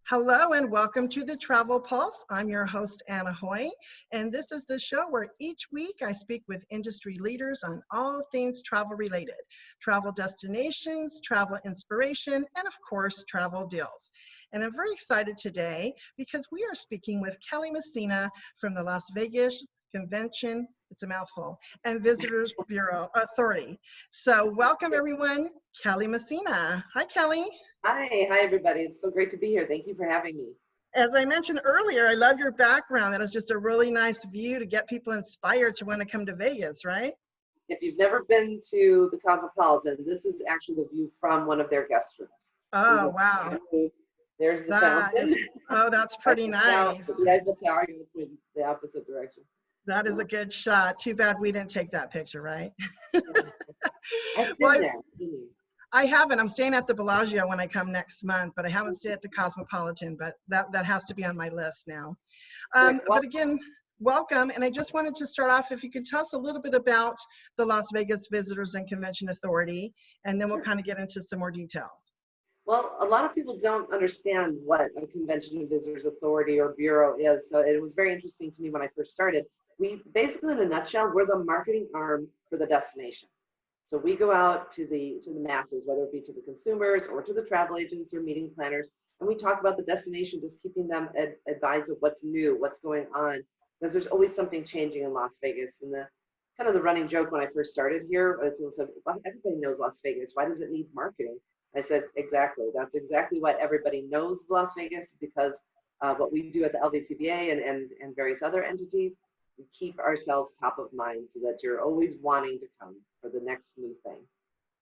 Hello and welcome to the Travel Pulse. I'm your host, Anna Hoy, and this is the show where each week I speak with industry leaders on all things travel related, travel destinations, travel inspiration, and of course, travel deals. And I'm very excited today because we are speaking with Kelly Messina from the Las Vegas Convention, it's a mouthful, and Visitors Bureau Authority. So welcome everyone, Kelly Messina. Hi, Kelly. Hi everybody. It's so great to be here. Thank you for having me. As I mentioned earlier, I love your background. That is just a really nice view to get people inspired to want to come to Vegas, right? If you've never been to the Cosmopolitan, this is actually the view from one of their guest rooms. Oh, wow. There's the fountain. Oh, that's pretty nice. The Eiffel Tower, you're going the opposite direction. That is a good shot. Too bad we didn't take that picture, right? I've been there. I haven't. I'm staying at the Bellagio when I come next month, but I haven't stayed at the Cosmopolitan, but that has to be on my list now. But again, welcome. And I just wanted to start off, if you could tell us a little bit about the Las Vegas Visitors and Convention Authority, and then we'll kind of get into some more details. Well, a lot of people don't understand what a Convention and Visitors Authority or Bureau is. So it was very interesting to me when I first started. We basically, in a nutshell, we're the marketing arm for the destination. So we go out to the masses, whether it be to the consumers or to the travel agents or meeting planners, and we talk about the destination, just keeping them advised of what's new, what's going on, because there's always something changing in Las Vegas. And the kind of the running joke when I first started here, people said, everybody knows Las Vegas. Why does it need marketing? I said, exactly. That's exactly what everybody knows Las Vegas, because what we do at the LVCVA and various other entities, we keep ourselves top of mind so that you're always wanting to come for the next new thing.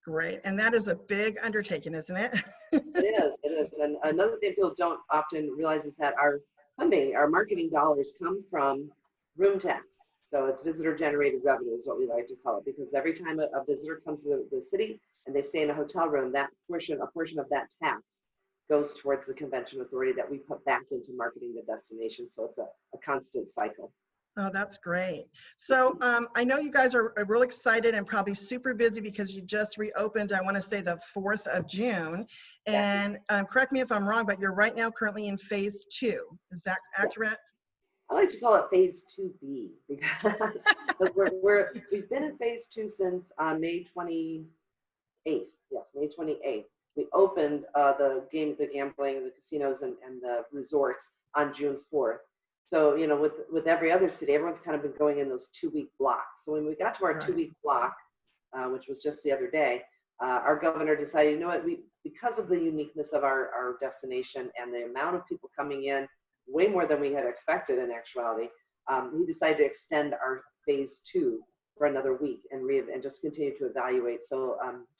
Great. And that is a big undertaking, isn't it? It is. And another thing people don't often realize is that our funding, our marketing dollars come from room tax. So it's visitor generated revenue is what we like to call it, because every time a visitor comes to the city and they stay in a hotel room, a portion of that tax goes towards the Convention Authority that we put back into marketing the destination. So it's a constant cycle. Oh, that's great. So I know you guys are real excited and probably super busy because you just reopened, I want to say the 4th of June. And correct me if I'm wrong, but you're right now currently in phase 2. Is that accurate? I like to call it phase 2B because we've been in phase 2 since May 28th. Yes, May 28th. We opened the gambling, the casinos and the resorts on June 4th. So, you know, with every other city, everyone's kind of been going in those 2-week blocks. So when we got to our 2-week block, which was just the other day, our governor decided, you know what, because of the uniqueness of our destination and the amount of people coming in, way more than we had expected in actuality, he decided to extend our phase 2 for another week and just continue to evaluate. So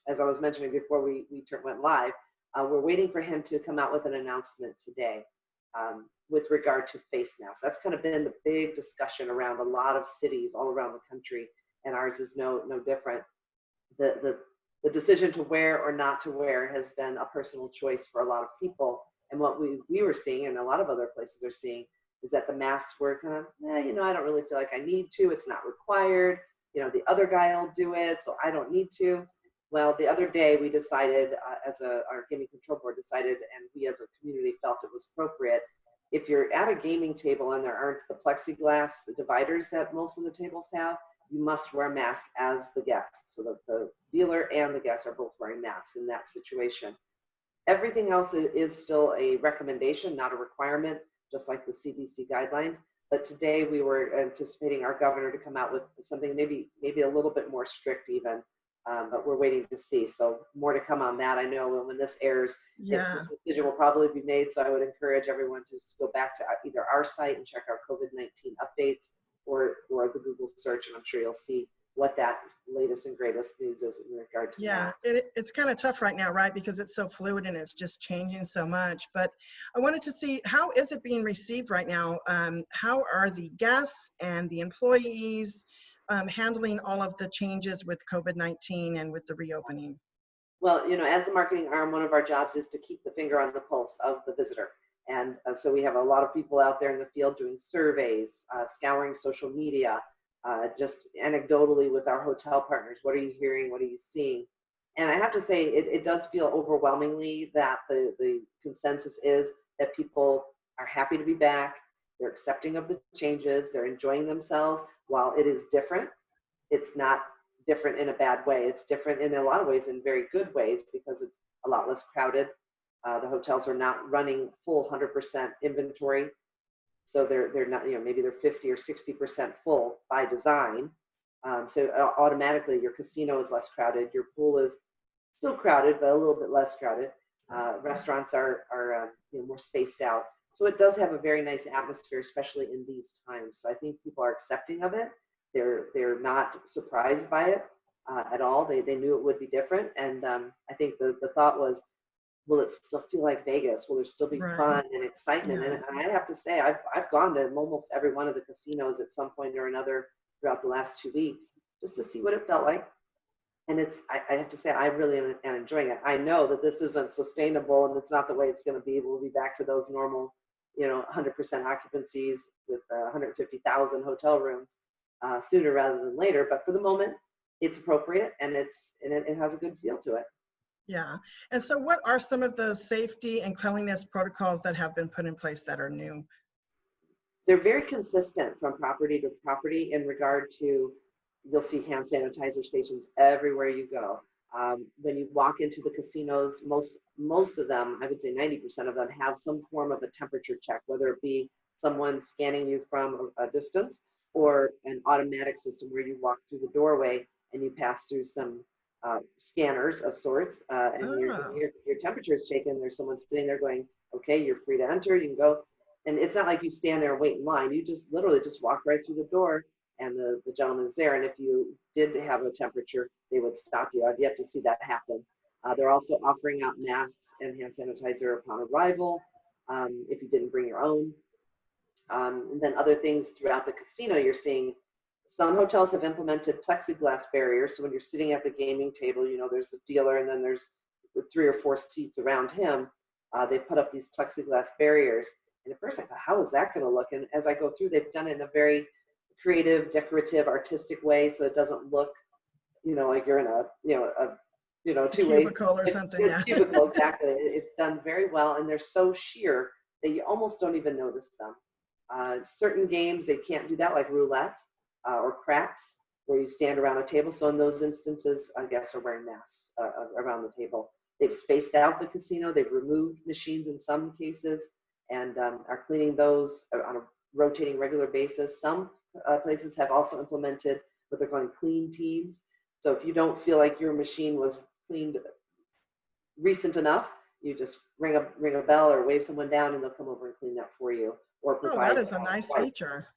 as I was mentioning before we went live, we're waiting for him to come out with an announcement today. With regard to face masks. That's kind of been the big discussion around a lot of cities all around the country, and ours is no different. The decision to wear or not to wear has been a personal choice for a lot of people, and what we were seeing, and a lot of other places are seeing, is that the masks were kind of, you know, I don't really feel like I need to, it's not required, you know, the other guy will do it, so I don't need to. Well, the other day we decided, our gaming control board decided, and we as a community felt it was appropriate, if you're at a gaming table and there aren't the plexiglass, the dividers that most of the tables have, you must wear a mask as the guest. So the dealer and the guests are both wearing masks in that situation. Everything else is still a recommendation, not a requirement, just like the CDC guidelines. But today we were anticipating our governor to come out with something maybe a little bit more strict even. But we're waiting to see. So more to come on that. I know when this airs, this decision will probably be made. So I would encourage everyone to just go back to either our site and check our COVID-19 updates or the Google search. And I'm sure you'll see what that latest and greatest news is in regard to that. It's kind of tough right now, right? Because it's so fluid and it's just changing so much. But I wanted to see, how is it being received right now? How are the guests and the employees handling all of the changes with COVID-19 and with the reopening? Well, you know, as the marketing arm, one of our jobs is to keep the finger on the pulse of the visitor. And so we have a lot of people out there in the field doing surveys, scouring social media, just anecdotally with our hotel partners. What are you hearing? What are you seeing? And I have to say, it does feel overwhelmingly that the consensus is that people are happy to be back. They're accepting of the changes. They're enjoying themselves. While it is different, it's not different in a bad way. It's different in a lot of ways, in very good ways, because it's a lot less crowded. The hotels are not running full 100% inventory. So they're not, maybe they're 50 or 60% full by design. So automatically your casino is less crowded. Your pool is still crowded, but a little bit less crowded. Restaurants are more spaced out. So it does have a very nice atmosphere, especially in these times. So I think people are accepting of it. They're not surprised by it at all. They knew it would be different. And I think the thought was, will it still feel like Vegas? Will there still be fun and excitement? Yeah. And I have to say, I've gone to almost every one of the casinos at some point or another throughout the last 2 weeks, just to see what it felt like. And I have to say, I really am enjoying it. I know that this isn't sustainable and it's not the way it's going to be. We'll be back to those normal, 100% occupancies with 150,000 hotel rooms sooner rather than later. But for the moment, it's appropriate and it has a good feel to it. Yeah. And so what are some of the safety and cleanliness protocols that have been put in place that are new? They're very consistent from property to property in regard to, you'll see hand sanitizer stations everywhere you go. When you walk into the casinos, most of them, I would say 90% of them, have some form of a temperature check, whether it be someone scanning you from a distance or an automatic system where you walk through the doorway and you pass through some scanners of sorts, and your temperature is taken. There's someone sitting there going, okay, you're free to enter, you can go. And it's not like you stand there and wait in line. You just literally just walk right through the door and the gentleman's there. And if you did have a temperature, they would stop you. I've yet to see that happen. They're also offering out masks and hand sanitizer upon arrival if you didn't bring your own. And then other things throughout the casino, you're seeing some hotels have implemented plexiglass barriers. So when you're sitting at the gaming table, there's a dealer and then there's 3 or 4 seats around him. They've put up these plexiglass barriers. And at first I thought, how is that going to look? And as I go through, they've done it in a very creative, decorative, artistic way, so it doesn't look, like you're in a two-way cubicle or something. Yeah. Cubicle, exactly. It's done very well, and they're so sheer that you almost don't even notice them. Certain games they can't do that, like roulette or craps, where you stand around a table. So in those instances, I guess are wearing masks around the table. They've spaced out the casino. They've removed machines in some cases and are cleaning those on a rotating regular basis. Some places have also implemented what they're calling clean teams. So if you don't feel like your machine was cleaned recent enough, you just ring a bell or wave someone down and they'll come over and clean that for you. Or provide that is a nice feature.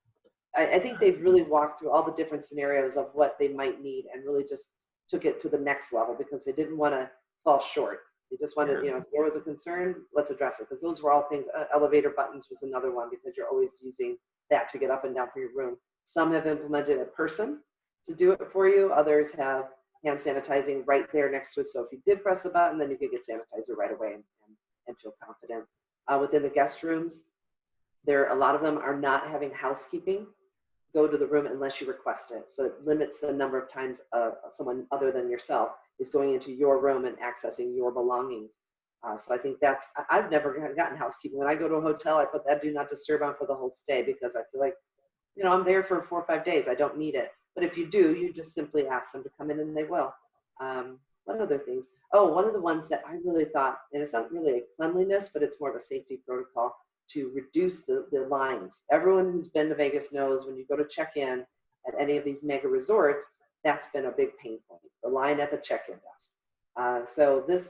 I think they've really walked through all the different scenarios of what they might need and really just took it to the next level because they didn't want to fall short. They just wanted, if there was a concern, let's address it. Because those were all things, elevator buttons was another one because you're always using that to get up and down for your room. Some have implemented a person to do it for you. Others have hand sanitizing right there next to it. So if you did press a button, then you could get sanitizer right away and feel confident. Within the guest rooms, a lot of them are not having housekeeping go to the room unless you request it. So it limits the number of times someone other than yourself is going into your room and accessing your belongings. So I think I've never gotten housekeeping. When I go to a hotel, I put that do not disturb on for the whole stay because I feel like, I'm there for 4 or 5 days. I don't need it. But if you do, you just simply ask them to come in and they will. What other things? Oh, one of the ones that I really thought, and it's not really a cleanliness, but it's more of a safety protocol, to reduce the lines. Everyone who's been to Vegas knows when you go to check in at any of these mega resorts, that's been a big pain point, the line at the check-in desk. So this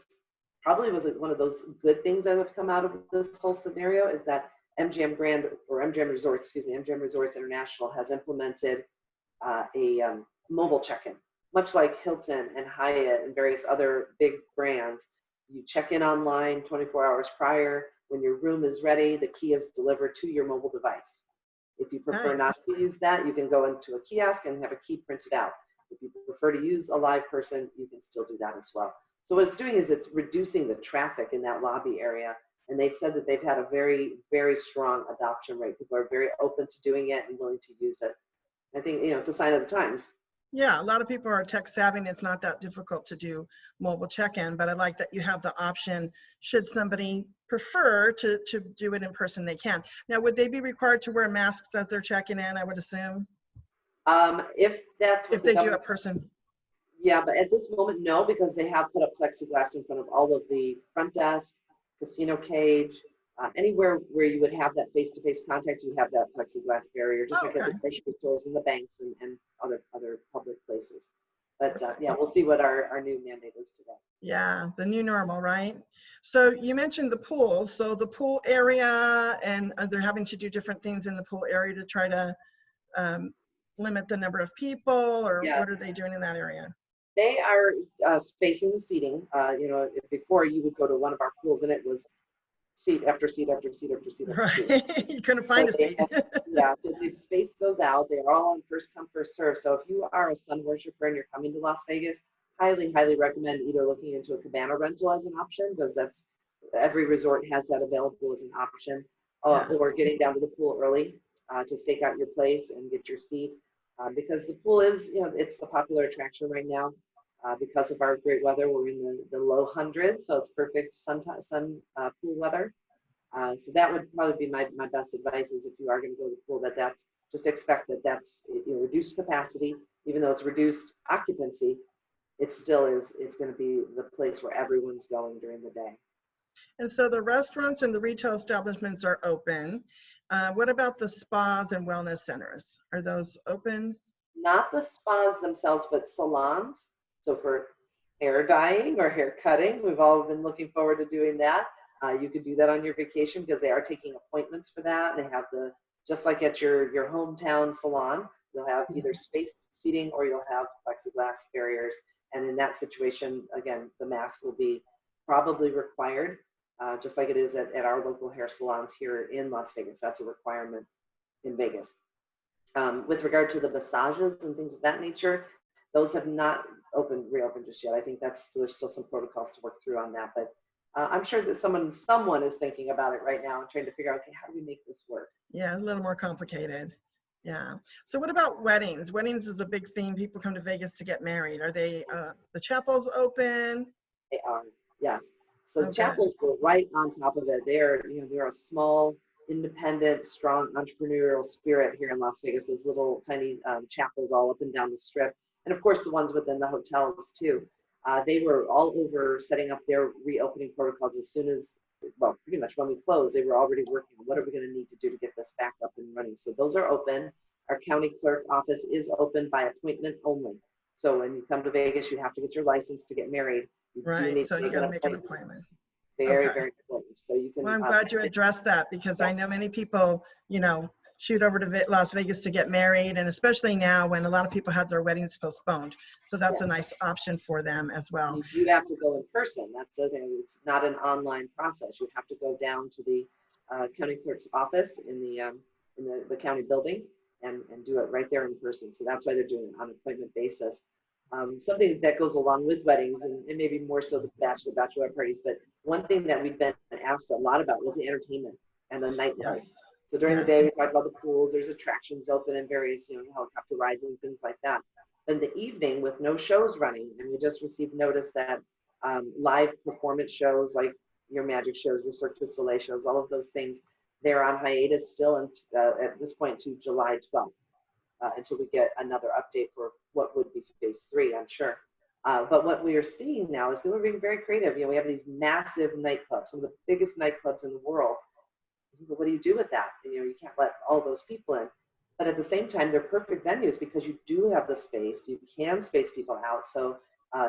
probably was one of those good things that have come out of this whole scenario is that MGM Resorts International has implemented a mobile check-in, much like Hilton and Hyatt and various other big brands. You check in online 24 hours prior. When your room is ready, the key is delivered to your mobile device. If you prefer not to use that, you can go into a kiosk and have a key printed out. If you prefer to use a live person, you can still do that as well. So what it's doing is it's reducing the traffic in that lobby area. And they've said that they've had a very, very strong adoption rate. People are very open to doing it and willing to use it. I think, it's a sign of the times. Yeah, a lot of people are tech savvy and it's not that difficult to do mobile check-in, but I like that you have the option should somebody prefer to do it in person, they can. Now, would they be required to wear masks as they're checking in, I would assume, If that's what if the they do government, it person? yeah, but at this moment, no, because they have put up plexiglass in front of all of the front desk, casino cage, anywhere where you would have that face-to-face contact, you have that plexiglass barrier, just Oh, like at the okay. grocery stores and the banks and other public places. But Perfect. yeah, we'll see what our new mandate is today. Yeah, the new normal, right? So you mentioned the pool. So the pool area, and they're having to do different things in the pool area to try to limit the number of people, or Yes, what are they doing in that area? they are spacing the seating. Before you would go to one of our pools and it was seat after seat after seat after seat after seat. Right. You couldn't So find a they seat. have, yeah, so they've spaced those out. They are all on first come, first serve. So if you are a sun worshiper and you're coming to Las Vegas, highly, highly recommend either looking into a cabana rental as an option, because that's every resort has that available as an option, Yeah. or getting down to the pool early to stake out your place and get your seat. Because the pool is, it's the popular attraction right now. Because of our great weather, we're in the low hundreds, so it's perfect sun pool weather. So that would probably be my best advice is if you are going to go to the pool, that's just expect that's reduced capacity, even though it's reduced occupancy, it still is, it's going to be the place where everyone's going during the day. And so the restaurants and the retail establishments are open. What about the spas and wellness centers? Are those open? Not the spas themselves, but salons. So for hair dyeing or hair cutting, we've all been looking forward to doing that. You could do that on your vacation because they are taking appointments for that. They have just like at your hometown salon, you'll have either spaced seating or you'll have plexiglass barriers. And in that situation, again, the mask will be probably required, just like it is at our local hair salons here in Las Vegas. That's a requirement in Vegas. With regard to the massages and things of that nature, those have not reopened just yet. I think there's still some protocols to work through on that, but I'm sure that someone is thinking about it right now and trying to figure out, okay, how do we make this work? Yeah, a little more complicated. Yeah. So what about weddings? Weddings is a big theme. People come to Vegas to get married. Are they, the chapels open? They are, yes. So Oh, good. chapels were right on top of it. They're a small, independent, strong entrepreneurial spirit here in Las Vegas. Those little tiny chapels all up and down the strip, and of course the ones within the hotels too. They were all over setting up their reopening protocols as soon as, well, pretty much when we closed, they were already working on what are we going to need to do to get this back up and running. So those are open. Our county clerk office is open by appointment only. So when you come to Vegas, you have to get your license to get married. You do Right. need So to you make got an to make an appointment. appointment. Very, Okay. very important. So you can. Well, I'm glad you addressed that because I know many people, shoot over to Las Vegas to get married, and especially now when a lot of people have their weddings postponed. So that's a nice option for them as well. You have to go in person. That's the thing. It's not an online process. You have to go down to the county clerk's office in the county building and do it right there in person. So that's why they're doing it on an appointment basis. Something that goes along with weddings and maybe more so the bachelor parties. But one thing that we've been asked a lot about was the entertainment and the nightlife. Yes. So during the Yes. day, we talked about the pools. There's attractions open and various, helicopter rides and things like that. But in the evening, with no shows running, and we just received notice that live performance shows like your magic shows, your Cirque du Soleil shows, all of those things, they're on hiatus still, and at this point to July 12th. Until we get another update for what would be phase 3, I'm sure. But what we are seeing now is people are being very creative. We have these massive nightclubs, some of the biggest nightclubs in the world. What do you do with that? You can't let all those people in. But at the same time, they're perfect venues because you do have the space. You can space people out. So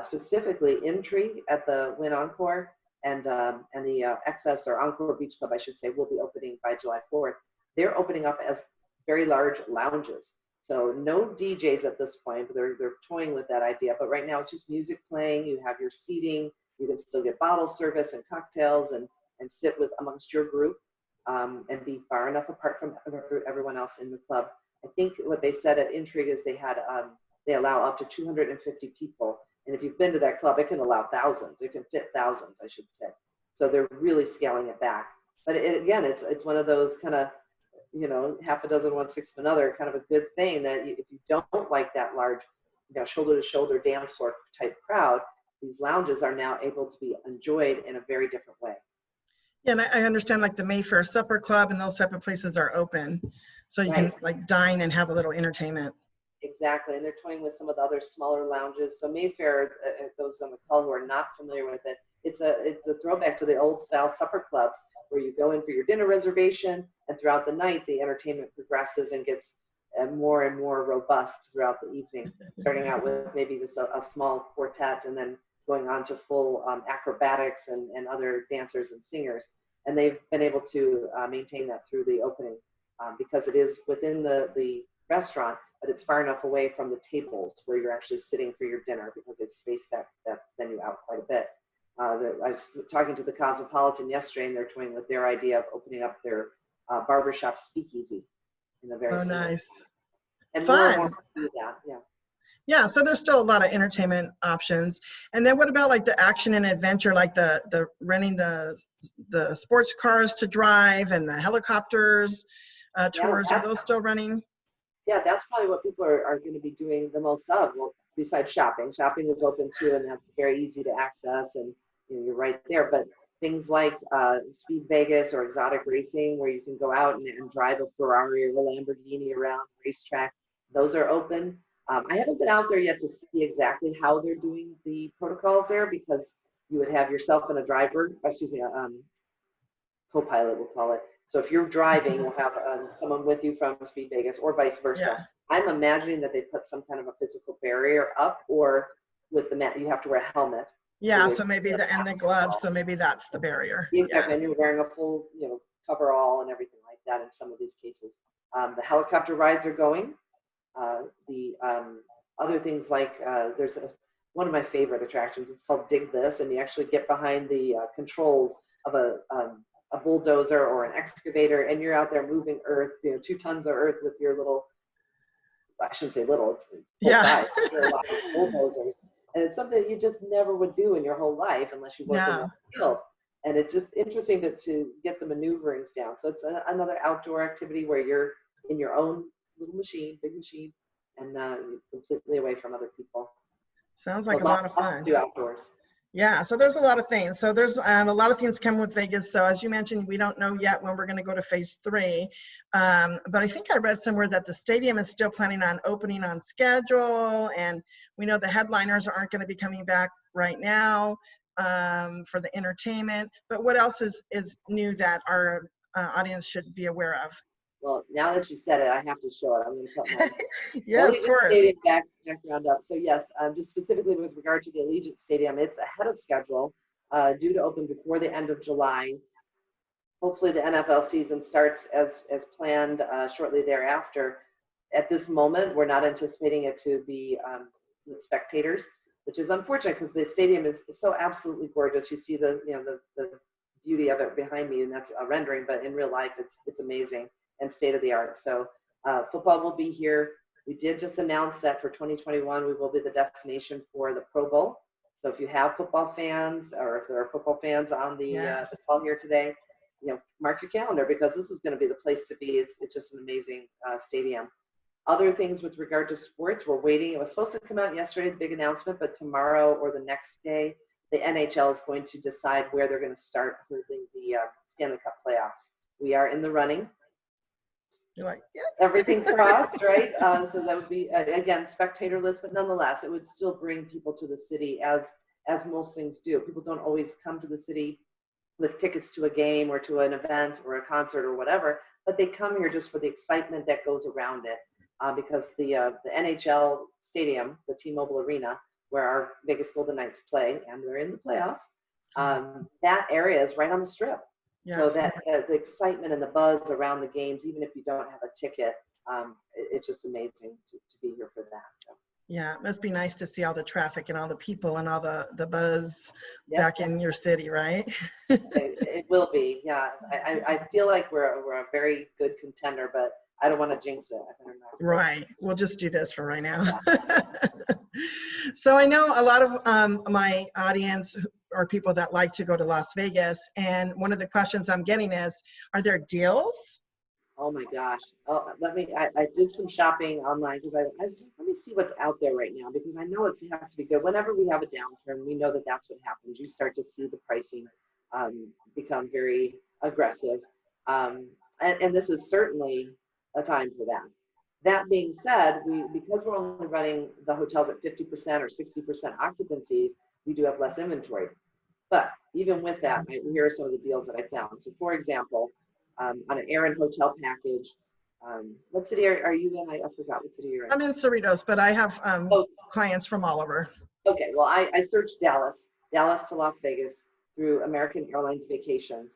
specifically, Intrigue at the Wynn Encore and the Excess or Encore Beach Club, I should say, will be opening by July 4th. They're opening up as very large lounges. So no DJs at this point, but they're toying with that idea. But right now it's just music playing. You have your seating. You can still get bottle service and cocktails and sit amongst your group and be far enough apart from everyone else in the club. I think what they said at Intrigue is they allow up to 250 people. And if you've been to that club, it can allow thousands. It can fit thousands, I should say. So they're really scaling it back. But again, it's one of those kind of, half a dozen, 1/6 of another, kind of a good thing that if you don't like that large, shoulder to shoulder dance floor type crowd, these lounges are now able to be enjoyed in a very different way. Yeah, and I understand like the Mayfair Supper Club and those type of places are open. So you can Right. like dine and have a little entertainment. Exactly, and they're toying with some of the other smaller lounges. So Mayfair, those on the call who are not familiar with it, it's a throwback to the old style supper clubs where you go in for your dinner reservation, and throughout the night the entertainment progresses and gets more and more robust throughout the evening. Starting out with maybe just a small quartet, and then going on to full acrobatics and other dancers and singers. And they've been able to maintain that through the opening because it is within the restaurant, but it's far enough away from the tables where you're actually sitting for your dinner because they've spaced that venue out quite a bit. I was talking to the Cosmopolitan yesterday, and they're toying with their idea of opening up their barbershop speakeasy in a very Oh, similar way. nice. And more and Fun. more do that, yeah. Yeah, so there's still a lot of entertainment options. And then what about like the action and adventure, like the renting the sports cars to drive and the helicopters Yeah, tours? Are those still running? yeah, that's probably what people are going to be doing the most of. Well, besides shopping, shopping is open too, and that's very easy to access, and you're right there. But things like Speed Vegas or exotic racing, where you can go out and drive a Ferrari or a Lamborghini around the racetrack, those are open. I haven't been out there yet to see exactly how they're doing the protocols there, because you would have yourself and a driver, excuse me, co-pilot, we'll call it. So if you're driving, you'll have someone with you from Speed Vegas or vice versa. Yeah. I'm imagining that they put some kind of a physical barrier up, or with the mat, you have to wear a helmet. Yeah, so maybe and the gloves, so maybe that's the barrier. Exactly, Yeah. and you're wearing a full, coverall and everything like that in some of these cases. The helicopter rides are going. The other things like there's one of my favorite attractions. It's called Dig This, and you actually get behind the controls of a bulldozer or an excavator, and you're out there moving earth, 2 tons of earth with your little, I shouldn't say little, it's full Yeah. size, there are a lot of bulldozers. And it's something that you just never would do in your whole life unless you work in the No. field. And it's just interesting to get the maneuverings down. So it's another outdoor activity where you're in your own little machine, big machine, and you're completely away from other people. Sounds So like a lot of lots to fun. do outdoors. Yeah, so there's a lot of things. So there's a lot of things coming with Vegas. So as you mentioned, we don't know yet when we're going to go to phase 3. But I think I read somewhere that the stadium is still planning on opening on schedule. And we know the headliners aren't going to be coming back right now for the entertainment. But what else is new that our audience should be aware of? Well, now that you said it, I have to show it. I'm going to put my Yeah, of Allegiant course. Stadium background up. So yes, just specifically with regard to the Allegiant Stadium, it's ahead of schedule, due to open before the end of July. Hopefully the NFL season starts as planned shortly thereafter. At this moment, we're not anticipating it to be with spectators, which is unfortunate because the stadium is so absolutely gorgeous. You see the beauty of it behind me, and that's a rendering, but in real life, it's amazing and state of the art. So football will be here. We did just announce that for 2021, we will be the destination for the Pro Bowl. So if you have football fans, or if there are football fans on the call here today, mark your calendar, because this is going to be the place to be. It's just an amazing stadium. Other things with regard to sports, we're waiting. It was supposed to come out yesterday, the big announcement, but tomorrow or the next day, the NHL is going to decide where they're going to start holding the Stanley Cup playoffs. We are in the running. You're like, yeah. Everything crossed, right? So that would be, again, spectatorless, but nonetheless, it would still bring people to the city as most things do. People don't always come to the city with tickets to a game or to an event or a concert or whatever, but they come here just for the excitement that goes around it. Because the NHL stadium, the T-Mobile Arena, where our Vegas Golden Knights play, and they're in the playoffs, that area is right on the Strip. Yes. So that the excitement and the buzz around the games, even if you don't have a ticket, it's just amazing to be here for that. So. Yeah, it must be nice to see all the traffic and all the people and all the buzz back in your city, right? It will be, yeah. I feel like we're a very good contender, but I don't want to jinx it. Right. We'll just do this for right now. Yeah. So I know a lot of my audience are people that like to go to Las Vegas. And one of the questions I'm getting is, are there deals? Oh my gosh. Oh, I did some shopping online because I was like, let me see what's out there right now, because I know it has to be good. Whenever we have a downturn, we know that that's what happens. You start to see the pricing become very aggressive. And this is certainly a time for that. That being said, because we're only running the hotels at 50% or 60% occupancies, we do have less inventory. But even with that, here are some of the deals that I found. So for example, on an Aaron hotel package, what city are you in? I forgot what city you're in. I'm in Cerritos, but I have Oh, clients from all over. okay, well, I searched Dallas to Las Vegas through American Airlines Vacations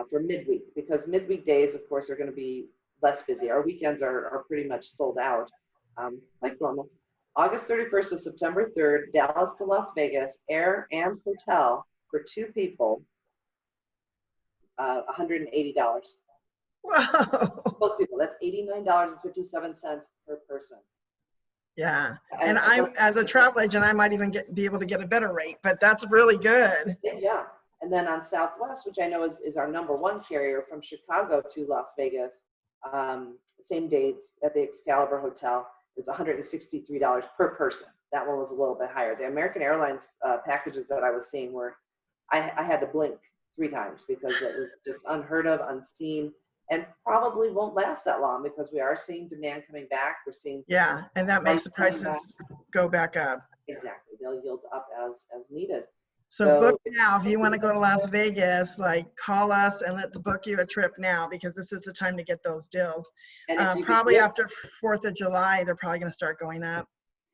for midweek, because midweek days, of course, are going to be less busy. Our weekends are pretty much sold out, like normal. August 31st to September 3rd, Dallas to Las Vegas, air and hotel for 2 people, $180. Whoa. Both people, that's $89.57 per person. Yeah. And I'm, as a travel agent, I might even be able to get a better rate, but that's really good. Yeah. And then on Southwest, which I know is our #1 carrier from Chicago to Las Vegas, same dates at the Excalibur Hotel, is $163 per person. That one was a little bit higher. The American Airlines packages that I was seeing were, I had to blink 3 times because it was just unheard of, unseen, and probably won't last that long because we are seeing demand coming back. We're seeing, yeah, and that makes the prices go back up. Exactly, they'll yield up as needed. So book now. If you want to go to Las Vegas, like call us and let's book you a trip now, because this is the time to get those deals. Probably after 4th of July, they're probably going to start going up.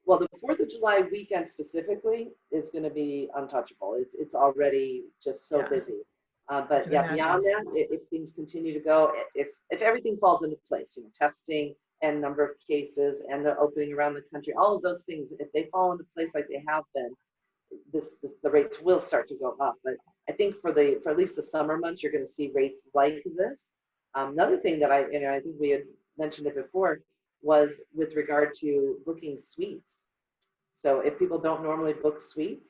Well, the 4th of July weekend specifically is going to be untouchable. It's already just so busy. But yeah, beyond that, if things continue to go, if everything falls into place, testing and number of cases and the opening around the country, all of those things, if they fall into place like they have been, the rates will start to go up. But I think for at least the summer months, you're going to see rates like this. Another thing that I think we had mentioned it before was with regard to booking suites. So if people don't normally book suites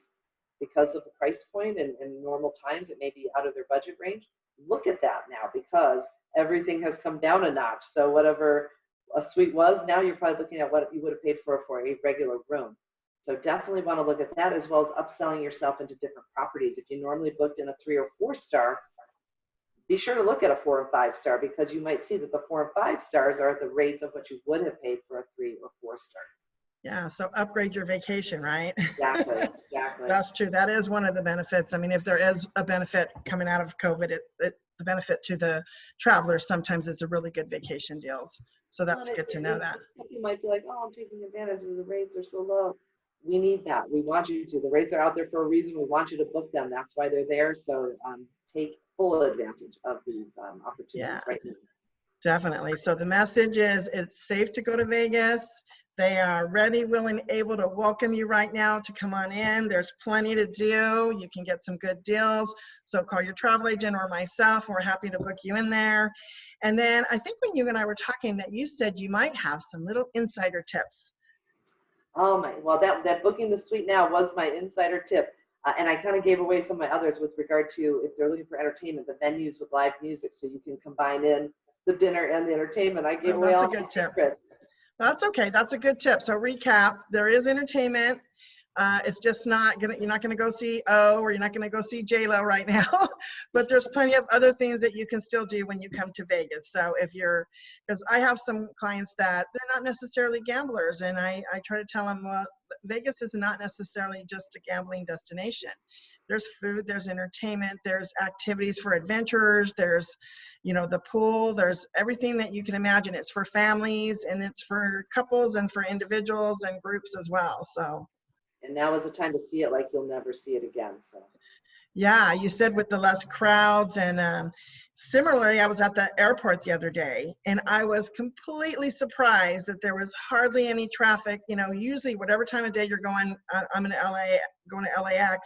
because of the price point and normal times, it may be out of their budget range. Look at that now, because everything has come down a notch. So whatever a suite was, now you're probably looking at what you would have paid for a regular room. So definitely want to look at that, as well as upselling yourself into different properties. If you normally booked in a 3 or 4 star, be sure to look at a 4 and 5 star, because you might see that the 4 and 5 stars are at the rates of what you would have paid for a 3 or 4 star. Yeah, so upgrade your vacation, right? Exactly. That's true. That is one of the benefits. I mean, if there is a benefit coming out of COVID, the benefit to the travelers, sometimes it's a really good vacation deals. So that's good to know that. You might be like, oh, I'm taking advantage of the rates are so low. We need that. We want you to. The rates are out there for a reason. We want you to book them. That's why they're there. So take full advantage of these opportunities right now. Definitely. So the message is, it's safe to go to Vegas. They are ready, willing, able to welcome you right now to come on in. There's plenty to do. You can get some good deals. So call your travel agent or myself. We're happy to book you in there. And then I think when you and I were talking, that you said you might have some little insider tips. Oh my, well, that booking the suite now was my insider tip. And I kind of gave away some of my others with regard to, if they're looking for entertainment, the venues with live music, so you can combine in the dinner and the entertainment. I gave away all my secrets. That's okay. That's a good tip. So recap, there is entertainment. It's just you're not gonna go see or you're not gonna go see J-Lo right now, but there's plenty of other things that you can still do when you come to Vegas. So because I have some clients that they're not necessarily gamblers, and I try to tell them, well, Vegas is not necessarily just a gambling destination. There's food, there's entertainment, there's activities for adventurers, there's, the pool, there's everything that you can imagine. It's for families, and it's for couples and for individuals and groups as well. So. And now is the time to see it like you'll never see it again. So. Yeah, you said with the less crowds, and similarly, I was at the airport the other day, and I was completely surprised that there was hardly any traffic. Usually whatever time of day you're going, I'm in LA, going to LAX,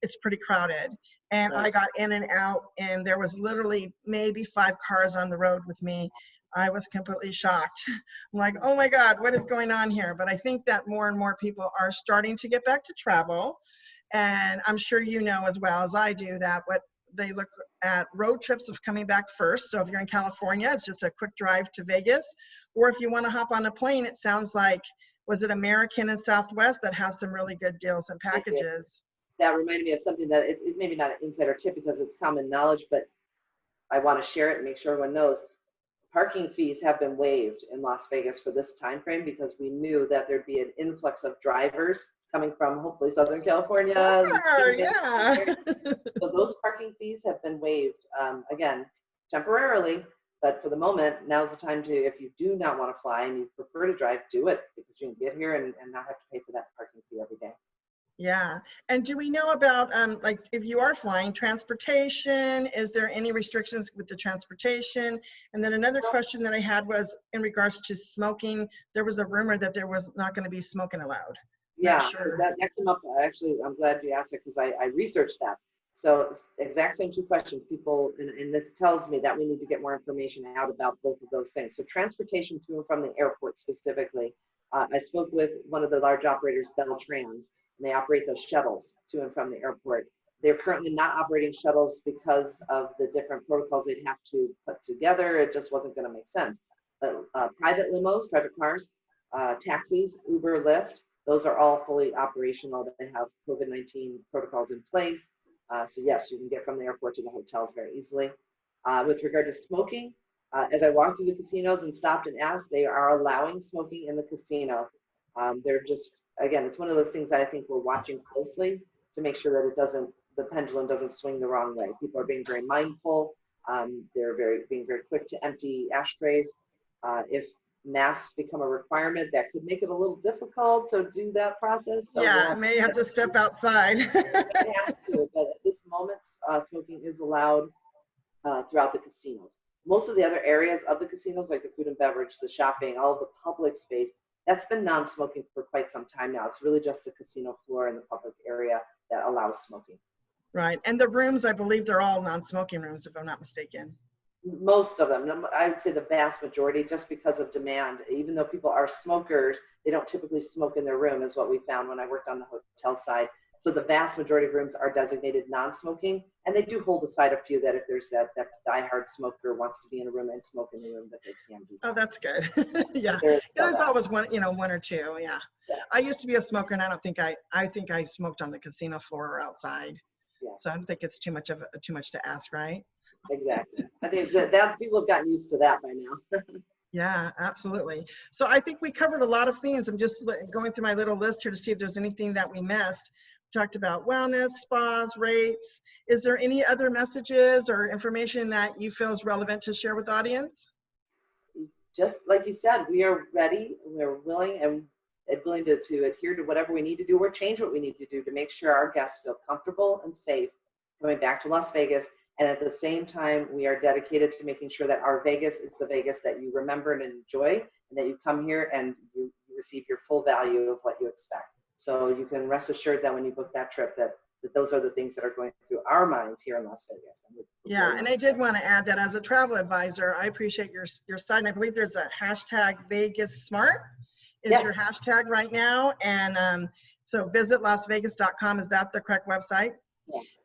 it's pretty crowded. And I got in and out, and there was literally maybe 5 cars on the road with me. I was completely shocked. I'm like, oh my God, what is going on here? But I think that more and more people are starting to get back to travel. And I'm sure you know as well as I do that what they look at road trips of coming back first. So if you're in California, it's just a quick drive to Vegas. Or if you want to hop on a plane, it sounds like, was it American and Southwest that have some really good deals and packages? that reminded me of something that it maybe not an insider tip because it's common knowledge, but I want to share it and make sure everyone knows. Parking fees have been waived in Las Vegas for this time frame because we knew that there'd be an influx of drivers coming from hopefully Southern California. Sure, yeah. So those parking fees have been waived, again, temporarily, but for the moment, now's the time to, if you do not want to fly and you prefer to drive, do it because you can get here and not have to pay for that parking fee every day. Yeah. And do we know about, like, if you are flying, transportation? Is there any restrictions with the transportation? And then another question that I had was in regards to smoking. There was a rumor that there was not going to be smoking allowed. Yeah, Sure. that came up. Actually, I'm glad you asked it because I researched that. So exact same two questions. People, and this tells me that we need to get more information out about both of those things. So transportation to and from the airport specifically. I spoke with one of the large operators, Bell Trans, and they operate those shuttles to and from the airport. They're currently not operating shuttles because of the different protocols they'd have to put together. It just wasn't going to make sense. But private limos, private cars, taxis, Uber, Lyft, those are all fully operational. They have COVID-19 protocols in place. So yes, you can get from the airport to the hotels very easily. With regard to smoking, as I walked through the casinos and stopped and asked, they are allowing smoking in the casino. They're just, again, it's one of those things that I think we're watching closely to make sure that the pendulum doesn't swing the wrong way. People are being very mindful. They're being very quick to empty ashtrays. If masks become a requirement, that could make it a little difficult to do that process. So yeah, I may have to step outside. have to, but at this moment, smoking is allowed throughout the casinos. Most of the other areas of the casinos, like the food and beverage, the shopping, all the public space, that's been non-smoking for quite some time now. It's really just the casino floor and the public area that allows smoking. Right, and the rooms, I believe they're all non-smoking rooms, if I'm not mistaken. Most of them, I would say the vast majority, just because of demand. Even though people are smokers, they don't typically smoke in their room, is what we found when I worked on the hotel side. So the vast majority of rooms are designated non-smoking, and they do hold aside a few that if there's that diehard smoker wants to be in a room and smoke in the room, that they can do. Oh, that's good. Yeah, there's always one, one or two. Yeah. I used to be a smoker, and I don't think I think I smoked on the casino floor or outside. Yeah. So I don't think it's too much to ask, right? Exactly. I think that people have gotten used to that by now. Yeah, absolutely. So I think we covered a lot of things. I'm just going through my little list here to see if there's anything that we missed. We talked about wellness, spas, rates. Is there any other messages or information that you feel is relevant to share with the audience? Just like you said, we are ready, we're willing and willing to adhere to whatever we need to do or change what we need to do to make sure our guests feel comfortable and safe coming back to Las Vegas. And at the same time, we are dedicated to making sure that our Vegas is the Vegas that you remember and enjoy, and that you come here and you receive your full value of what you expect. So you can rest assured that when you book that trip, that those are the things that are going through our minds here in Las Vegas. Yeah, and I did want to add that as a travel advisor, I appreciate your site. And I believe there's a hashtag Vegas Smart is your hashtag right now. And so visit lasvegas.com. Is that the correct website?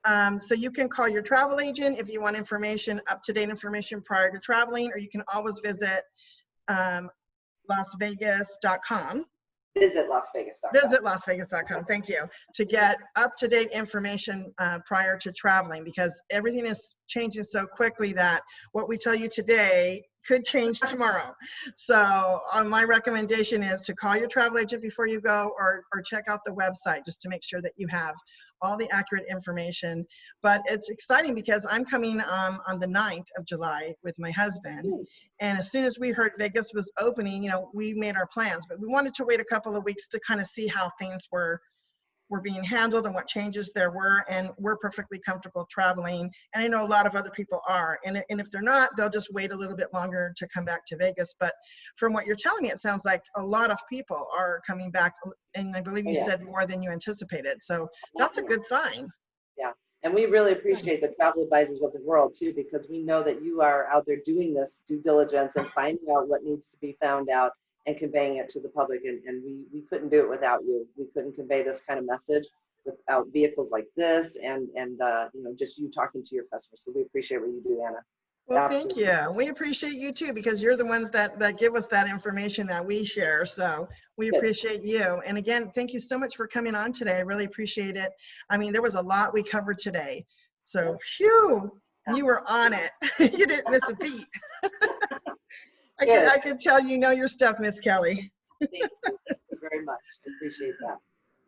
Yeah. So you can call your travel agent if you want information, up-to-date information prior to traveling, or you can always visit lasvegas.com. Visit lasvegas.com. Visit lasvegas.com, thank you, to get up-to-date information prior to traveling, because everything is changing so quickly that what we tell you today could change tomorrow. So my recommendation is to call your travel agent before you go, or check out the website just to make sure that you have all the accurate information. But it's exciting because I'm coming on the 9th of July with my husband. And as soon as we heard Vegas was opening, we made our plans, but we wanted to wait a couple of weeks to kind of see how things were being handled and what changes there were, and we're perfectly comfortable traveling. And I know a lot of other people are, and if they're not, they'll just wait a little bit longer to come back to Vegas. But from what you're telling me, it sounds like a lot of people are coming back, and I believe you said more than you anticipated. So that's a good sign. Yeah, and we really appreciate the travel advisors of the world too, because we know that you are out there doing this due diligence and finding out what needs to be found out and conveying it to the public, and we couldn't do it without you. We couldn't convey this kind of message without vehicles like this and just you talking to your customers. So we appreciate what you do, Anna. Well, thank Absolutely. you. We appreciate you too, because you're the ones that give us that information that we share. So we Good. appreciate you. And again, thank you so much for coming on today. I really appreciate it. I mean, there was a lot we covered today. Yeah. So, phew, you were on it. You didn't miss a beat. Good. I could tell you know your stuff, Miss Kelly. Thank you. Thank you very much. I appreciate that.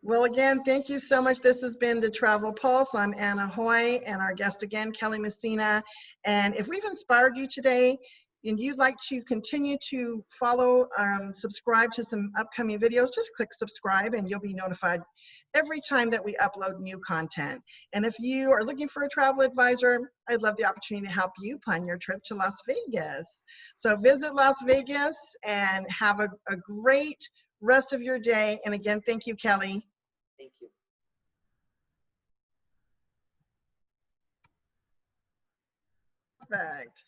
Well, again, thank you so much. This has been the Travel Pulse. I'm Anna Hoy, and our guest again, Kelly Messina. And if we've inspired you today and you'd like to continue to follow, subscribe to some upcoming videos, just click subscribe and you'll be notified every time that we upload new content. And if you are looking for a travel advisor, I'd love the opportunity to help you plan your trip to Las Vegas. So visit Las Vegas and have a great rest of your day. And again, thank you, Kelly. Thank you. Perfect.